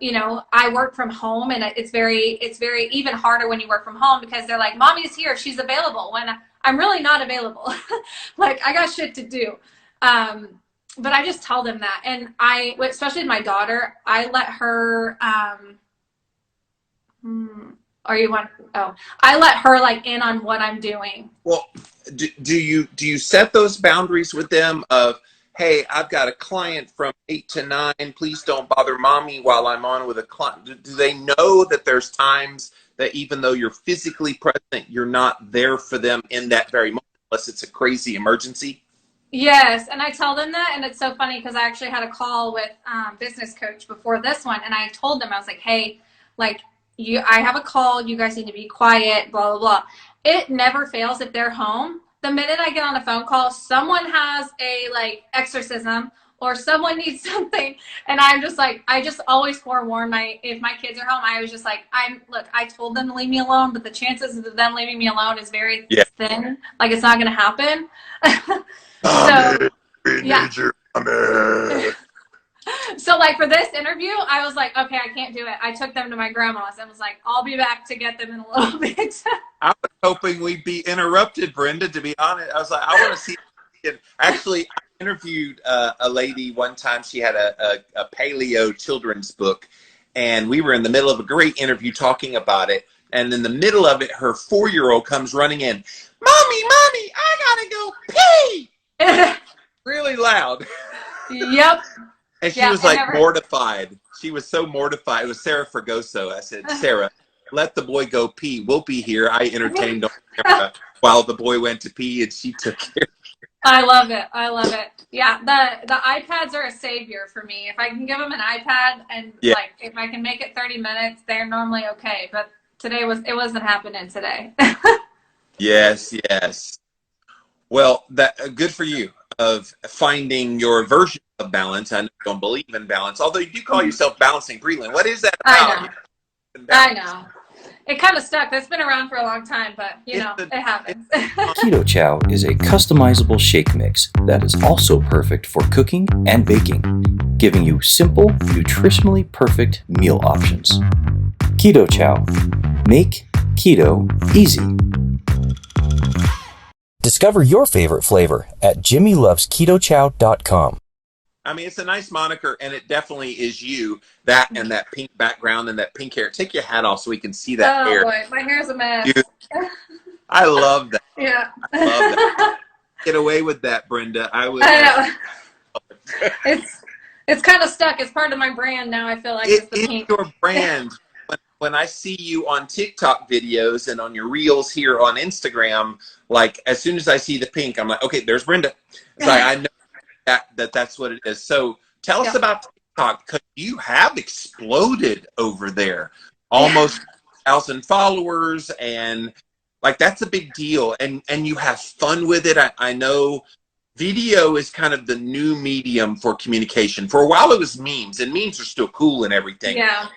You know, I work from home, and it's very even harder when you work from home, because they're like, mommy's here, she's available, when I'm really not available. Like, I got shit to do. But I just tell them that. And especially my daughter, I let her, I let her like in on what I'm doing. Well, do you set those boundaries with them of, hey, I've got a client from 8 to 9. Please don't bother mommy while I'm on with a client. Do they know that there's times that even though you're physically present, you're not there for them in that very moment, unless it's a crazy emergency? Yes, and I tell them that, and it's so funny because I actually had a call with business coach before this one, and I told them, I was like, hey, like, I have a call, you guys need to be quiet, blah, blah, blah. It never fails if they're home. The minute I get on a phone call, someone has a like exorcism or someone needs something, and I'm just like, I just always forewarn if my kids are home, I was just like, look, I told them to leave me alone, but the chances of them leaving me alone is very thin. Like, it's not going to happen. So, yeah. So like for this interview, I was like, okay, I can't do it. I took them to my grandma's and was like, I'll be back to get them in a little bit. I was hoping we'd be interrupted, Brenda, to be honest. I was like, I want to see. Actually, I interviewed a lady one time. She had a paleo children's book, and we were in the middle of a great interview talking about it. And in the middle of it, her 4-year-old comes running in. Mommy, I gotta go pee. Really loud. Yep. And she was like mortified. She was so mortified. It was Sarah Fergoso. I said, Sarah, let the boy go pee. We'll be here. I entertained Sarah while the boy went to pee, and she took care. I love it. Yeah, the iPads are a savior for me. If I can give them an iPad and like if I can make it 30 minutes, they're normally okay. But today it wasn't happening today. Yes. Well, that good for you of finding your version of balance. I don't believe in balance, although you do call yourself Balancing Breland. What is that about? I know. It kind of stuck. That's been around for a long time, but it happens. Keto Chow is a customizable shake mix that is also perfect for cooking and baking, giving you simple, nutritionally perfect meal options. Keto Chow. Make keto easy. Discover your favorite flavor at jimmylovesketochow.com. I mean, it's a nice moniker, and it definitely is you. That and that pink background and that pink hair. Take your hat off so we can see that hair. Oh boy, my hair's a mess. I love that. Yeah. I love that. Get away with that, Brenda. I know. It's kind of stuck. It's part of my brand now. I feel like it's the pink. Your brand. When I see you on TikTok videos and on your reels here on Instagram, like as soon as I see the pink, I'm like, okay, there's Brenda. It's like, I know that's what it is. So tell us about TikTok, because you have exploded over there. Almost 1,000 followers, and like that's a big deal. And you have fun with it. I know video is kind of the new medium for communication. For a while it was memes, and memes are still cool and everything. Yeah.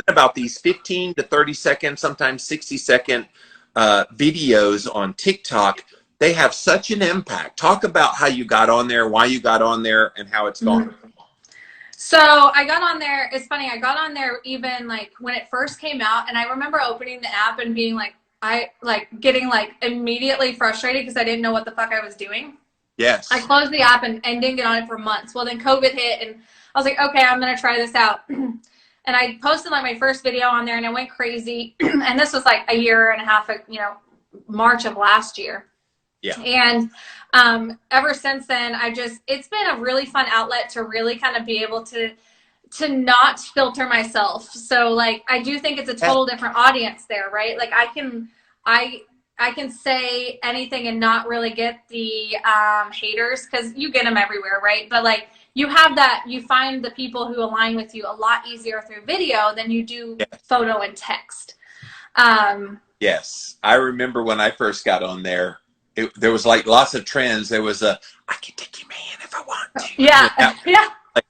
About these 15 to 30 second, sometimes 60-second videos on TikTok, they have such an impact. Talk about how you got on there, why you got on there, and how it's gone. So I got on there. It's funny. I got on there even like when it first came out, and I remember opening the app and being like, getting like immediately frustrated because I didn't know what the fuck I was doing. Yes. I closed the app and didn't get on it for months. Well, then COVID hit, and I was like, okay, I'm gonna try this out. And I posted like my first video on there, and it went crazy. And this was like a year and a half, March of last year. Yeah. And ever since then, it's been a really fun outlet to really kind of be able to not filter myself. So like, I do think it's a total different audience there, right? Like I can say anything and not really get the haters, because you get them everywhere, right? But like, you find the people who align with you a lot easier through video than you do photo and text. Yes. I remember when I first got on there, there was like lots of trends. There was I can take your man if I want to. Yeah. Like,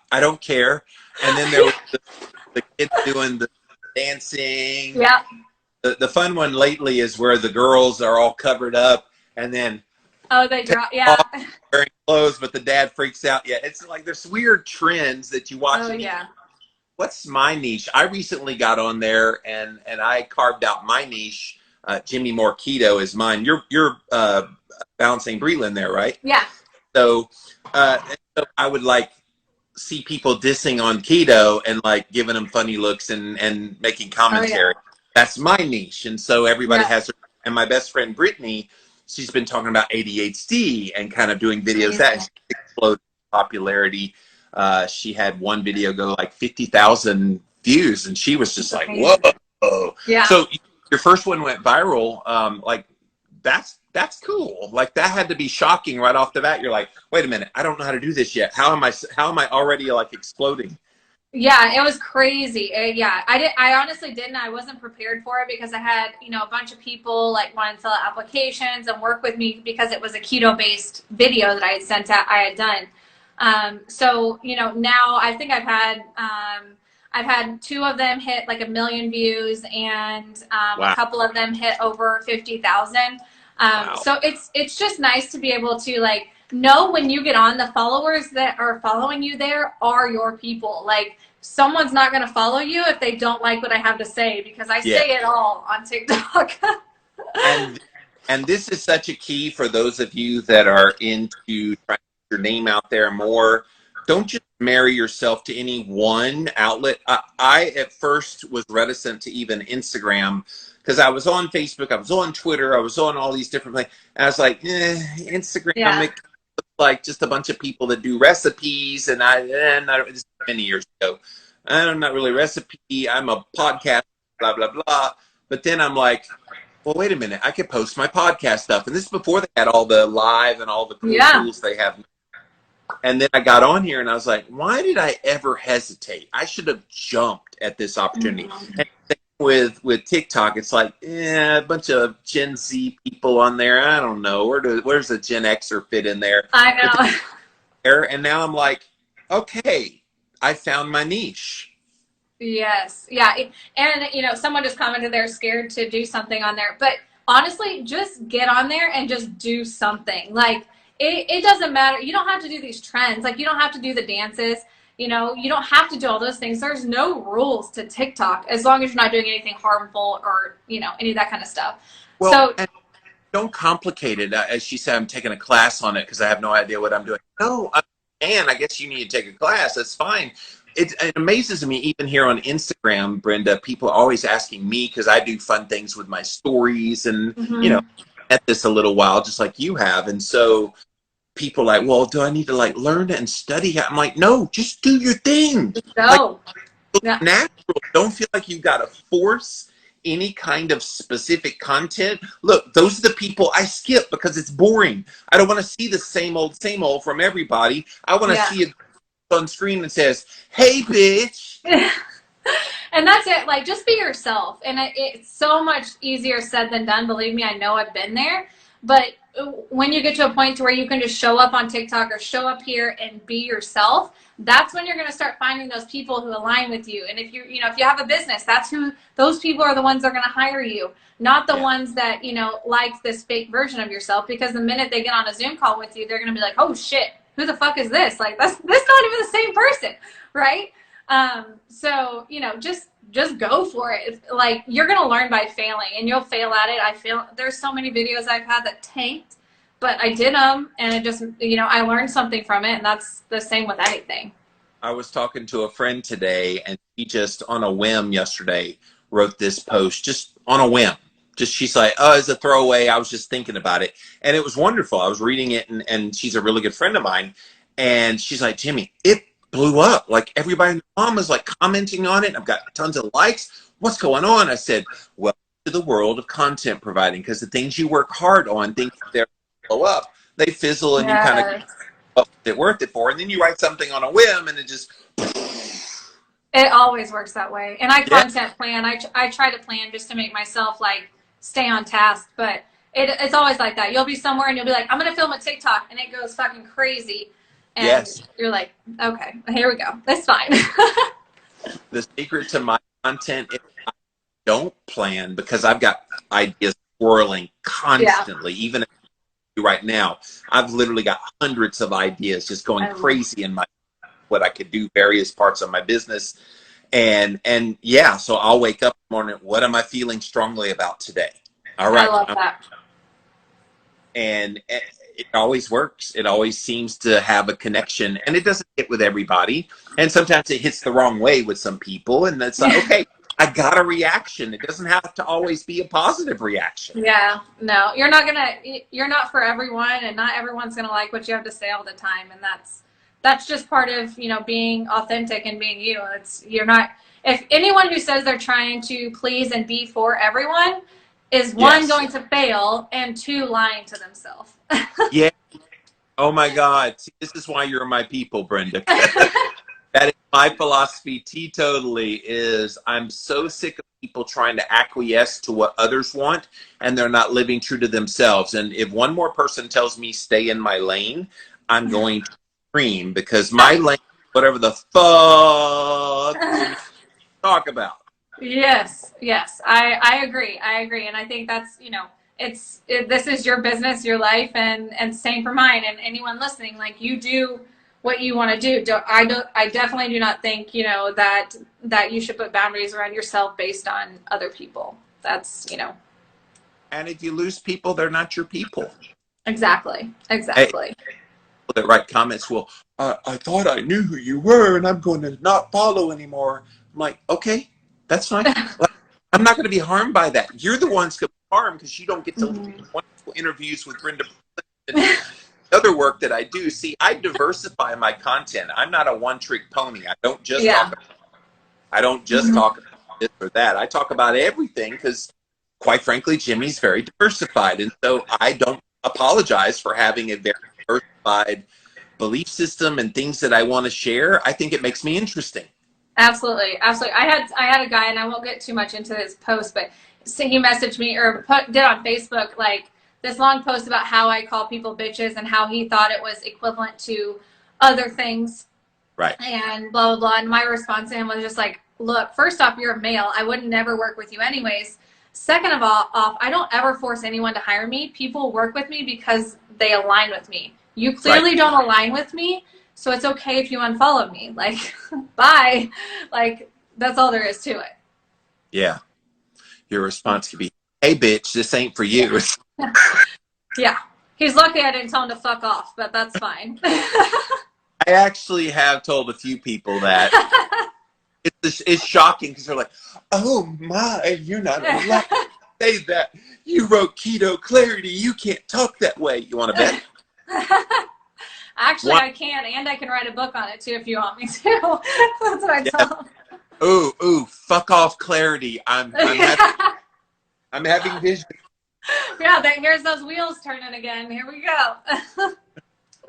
I don't care. And then there was the kids doing dancing. Yeah. The fun one lately is where the girls are all covered up and then they drop. Yeah. wearing clothes, but the dad freaks out. Yeah, it's like there's weird trends that you watch. Oh yeah. What's my niche? I recently got on there and I carved out my niche. Jimmy Moore Keto is mine. You're balancing Breland there, right? Yeah. So I would like see people dissing on keto and like giving them funny looks and making commentary. Oh, yeah. That's my niche. And so everybody has her. And my best friend Brittany, she's been talking about ADHD and kind of doing videos that she exploded in popularity. She had one video go like 50,000 views, and she was just like, whoa. Yeah. So your first one went viral. Like that's cool. Like that had to be shocking right off the bat. You're like, wait a minute, I don't know how to do this yet. How am I already like exploding? Yeah, it was crazy. Yeah, I honestly didn't. I wasn't prepared for it because I had, a bunch of people like wanting to fill out applications and work with me because it was a keto-based video that I had done. So, now I think I've had 2 of them hit like 1 million views and a couple of them hit over 50,000. So it's just nice to be able to like know when you get on, the followers that are following you there are your people. Like someone's not going to follow you if they don't like what I have to say, because I say it all on TikTok. and this is such a key for those of you that are into trying to get your name out there more. Don't just marry yourself to any one outlet. I at first was reticent to even Instagram because I was on Facebook, I was on Twitter, I was on all these different things. And I was like, Instagram, it looks like just a bunch of people that do recipes. And this is many years ago. I'm not really a recipe. I'm a podcast, blah, blah, blah. But then I'm like, well, wait a minute. I could post my podcast stuff. And this is before they had all the live and all the cool tools they have now. And then I got on here and I was like, why did I ever hesitate? I should have jumped at this opportunity. Mm-hmm. And with TikTok, it's like, a bunch of Gen Z people on there. I don't know. Where's the Gen Xer fit in there? I know. And now I'm like, okay, I found my niche. Yes. Yeah. And, someone just commented they're scared to do something on there. But honestly, just get on there and just do something. Like, it doesn't matter. You don't have to do these trends. Like, you don't have to do the dances. You don't have to do all those things. There's no rules to TikTok as long as you're not doing anything harmful or, any of that kind of stuff. Well, and don't complicate it. As she said, I'm taking a class on it because I have no idea what I'm doing. No, I guess you need to take a class. That's fine. It amazes me, even here on Instagram, Brenda, people are always asking me because I do fun things with my stories and, at this a little while, just like you have. And so people are like, well, do I need to like learn and study? I'm like, no, just do your thing. No. Like, natural. Don't feel like you got to force any kind of specific content. Look, those are the people I skip because it's boring. I don't want to see the same old from everybody. I want to see it on screen that says, hey, bitch. And that's it. Like, just be yourself. And it's so much easier said than done. Believe me, I know I've been there. But when you get to a point to where you can just show up on TikTok or show up here and be yourself, that's when you're going to start finding those people who align with you. And if if you have a business, those people are the ones that are going to hire you, not the ones that, like this fake version of yourself. Because the minute they get on a Zoom call with you, they're going to be like, oh shit, who the fuck is this? Like, this not even the same person. Right. So, just go for it. Like, you're going to learn by failing and you'll fail at it. There's so many videos I've had that tanked, but I did them and it just, I learned something from it, and that's the same with anything. I was talking to a friend today and she just on a whim yesterday wrote this post just on a whim. She's like, oh, it's a throwaway. I was just thinking about it. And it was wonderful. I was reading it and she's a really good friend of mine. And she's like, Jimmy, it blew up. Like, everybody in the mom was like commenting on it. I've got tons of likes. What's going on? I said, well, to the world of content providing, because the things you work hard on, things that blow up, they fizzle and you kind of what it worth it for. And then you write something on a whim and it just. It always works that way. And I content plan. I try to plan just to make myself like stay on task, but it's always like that. You'll be somewhere and you'll be like, I'm going to film a TikTok, and it goes fucking crazy. And you're like, okay, here we go. That's fine. The secret to my content if I don't plan, because I've got ideas swirling constantly. Even right now, I've literally got hundreds of ideas just going crazy in my what I could do, various parts of my business. And yeah, so I'll wake up in the morning, what am I feeling strongly about today? All right. I love that. And it always works. It always seems to have a connection, and it doesn't hit with everybody. And sometimes it hits the wrong way with some people. And that's like, okay, I got a reaction. It doesn't have to always be a positive reaction. Yeah, no, you're not for everyone, and not everyone's going to like what you have to say all the time. And that's just part of, being authentic and being you. If anyone who says they're trying to please and be for everyone is one, going to fail, and two, lying to themselves. Yeah. Oh my God. See, this is why you're my people, Brenda. That is my philosophy teetotally, is I'm so sick of people trying to acquiesce to what others want, and they're not living true to themselves. And if one more person tells me stay in my lane, I'm going to scream, because my lane, whatever the fuck you talk about. Yes, I agree. And I think that's, this is your business, your life, and same for mine. And anyone listening, like, you do what you want to do. I definitely do not think, that you should put boundaries around yourself based on other people. That's, And if you lose people, they're not your people. Exactly. Hey, that write comments, well, I thought I knew who you were, and I'm going to not follow anymore. I'm like, okay, that's fine. I'm not going to be harmed by that. You're the ones going to be harmed because you don't get to listen to wonderful interviews with Brenda Breland. Other work that I do. See, I diversify my content. I'm not a one-trick pony. I don't just talk about this or that. I talk about everything because, quite frankly, Jimmy's very diversified. And so I don't apologize for having a very diversified belief system and things that I want to share. I think it makes me interesting. Absolutely. I had a guy, and I won't get too much into his post, but he messaged me or did on Facebook, like, this long post about how I call people bitches and how he thought it was equivalent to other things. Right. And blah, blah, blah. And my response to him was just like, look, first off, you're a male. I would never work with you anyways. Second of all, I don't ever force anyone to hire me. People work with me because they align with me. You clearly don't align with me, so it's okay if you unfollow me. Like, bye. Like, that's all there is to it. Yeah. Your response could be, hey, bitch, this ain't for you. Yeah. He's lucky I didn't tell him to fuck off, but that's fine. I actually have told a few people that. It's shocking because they're like, oh my, you're not allowed to say that. You wrote Keto Clarity. You can't talk that way. You want to bet? Actually, I can, and I can write a book on it too if you want me to. That's what I tell them. Ooh, fuck off clarity. I'm having vision. Yeah, here's those wheels turning again. Here we go.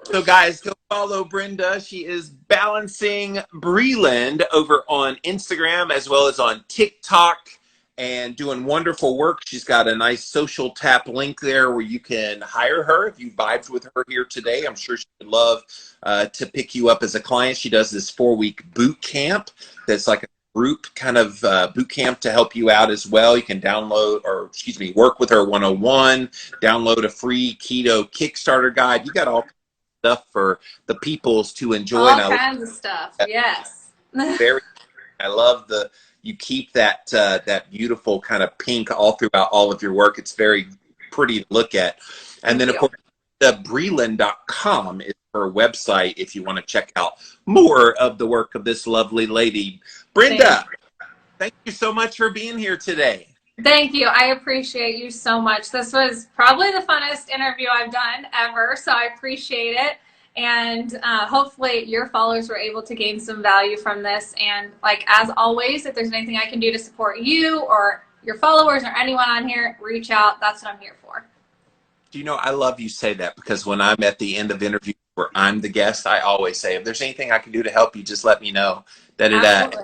So guys, go follow Brenda. She is Balancing Breland over on Instagram as well as on TikTok, and doing wonderful work. She's got a nice social tap link there where you can hire her if you vibed with her here today. I'm sure she would love to pick you up as a client. She does this 4-week boot camp that's like a group kind of boot camp to help you out as well. You can work with her 101, download a free keto Kickstarter guide. You got all stuff for the peoples to enjoy. All kinds of stuff. Yes. I love you keep that beautiful kind of pink all throughout all of your work. It's very pretty to look at. And then of course, Breland.com is her website if you want to check out more of the work of this lovely lady. Brenda, thank you so much for being here today. Thank you. I appreciate you so much. This was probably the funnest interview I've done ever, so I appreciate it. And hopefully your followers were able to gain some value from this. And like, as always, if there's anything I can do to support you or your followers or anyone on here, reach out. That's what I'm here for. Do you know, I love you say that, because when I'm at the end of interviews where I'm the guest, I always say, if there's anything I can do to help you, just let me know. That's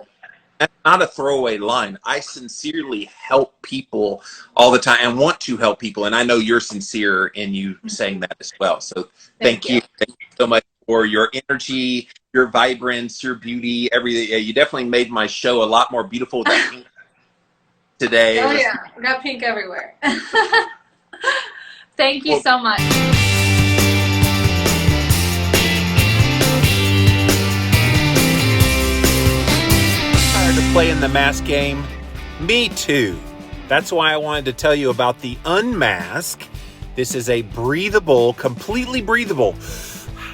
not a throwaway line. I sincerely help people all the time and want to help people. And I know you're sincere in you saying that as well. So thank you. Thank you so much for for your energy, your vibrance, your beauty, everything. You definitely made my show a lot more beautiful than today. Oh yeah, we got pink everywhere. Thank you so much. Tired of playing the mask game? Me too. That's why I wanted to tell you about the Unmask. This is a breathable, completely breathable.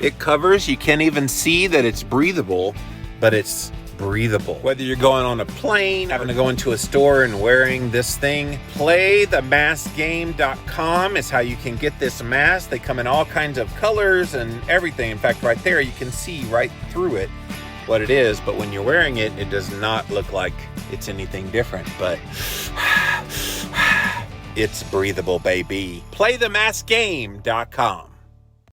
It covers, you can't even see that it's breathable, but it's breathable. Whether you're going on a plane, having to go into a store and wearing this thing, playthemaskgame.com is how you can get this mask. They come in all kinds of colors and everything. In fact, right there, you can see right through it what it is, but when you're wearing it, it does not look like it's anything different, but it's breathable, baby. Playthemaskgame.com.